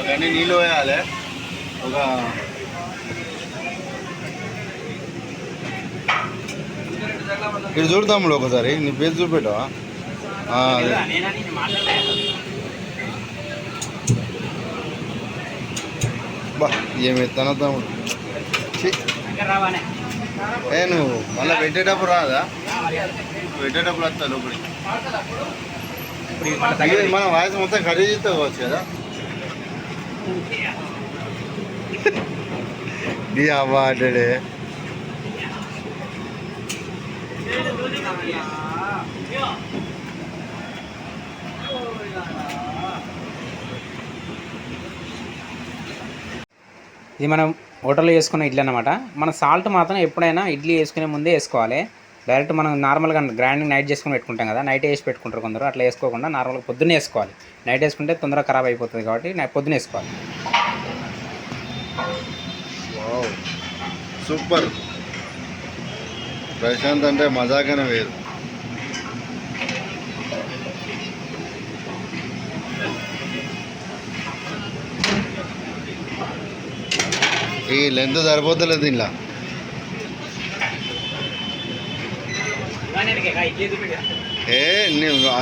కానీ నీళ్ళు వేయాలి ఒక ఇది చూడతాముడు ఒకసారి నీ పేరు చూపెట్టవా బా ఏమి ఎత్తానో తమ్ముడు ఏ నువ్వు మళ్ళీ పెట్టేటప్పుడు రాదా పెట్టేటప్పుడు వస్తా లోపలికి మన వాయిస్ మొత్తం ఖరీదు చేసుకోవచ్చు కదా दी अव्वा अड्डे ఇది మనం హోటల్లో చేసుకున్న ఇడ్లీ అన్నమాట. మన సాల్ట్ మాత్రం ఎప్పుడైనా ఇడ్లీ వేసుకునే ముందే వేసుకోవాలి. డైరెక్ట్ మనం నార్మల్గా గ్రైండింగ్ నైట్ చేసుకుని పెట్టుకుంటాం కదా, నైట్ వేసి పెట్టుకుంటారు కొందరు. అట్లా వేసుకోకుండా నార్మల్గా పొద్దున్నే వేసుకోవాలి. నైట్ వేసుకుంటే తొందరగా ఖరాబ్ అయిపోతుంది కాబట్టి పొద్దున్న వేసుకోవాలి. సూపర్ ప్రశాంత్ అంటే మజాగానే వేరు. ఈ లెంత్ సరిపోతలేదు ఇలా. ఏ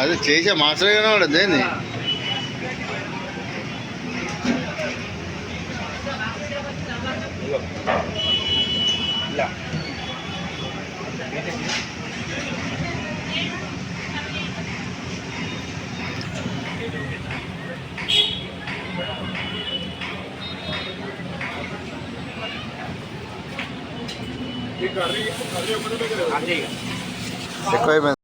అది చేసే మాస్టర్గానే వాడద్దు ఏంది. ఎక్కువైపోయింది.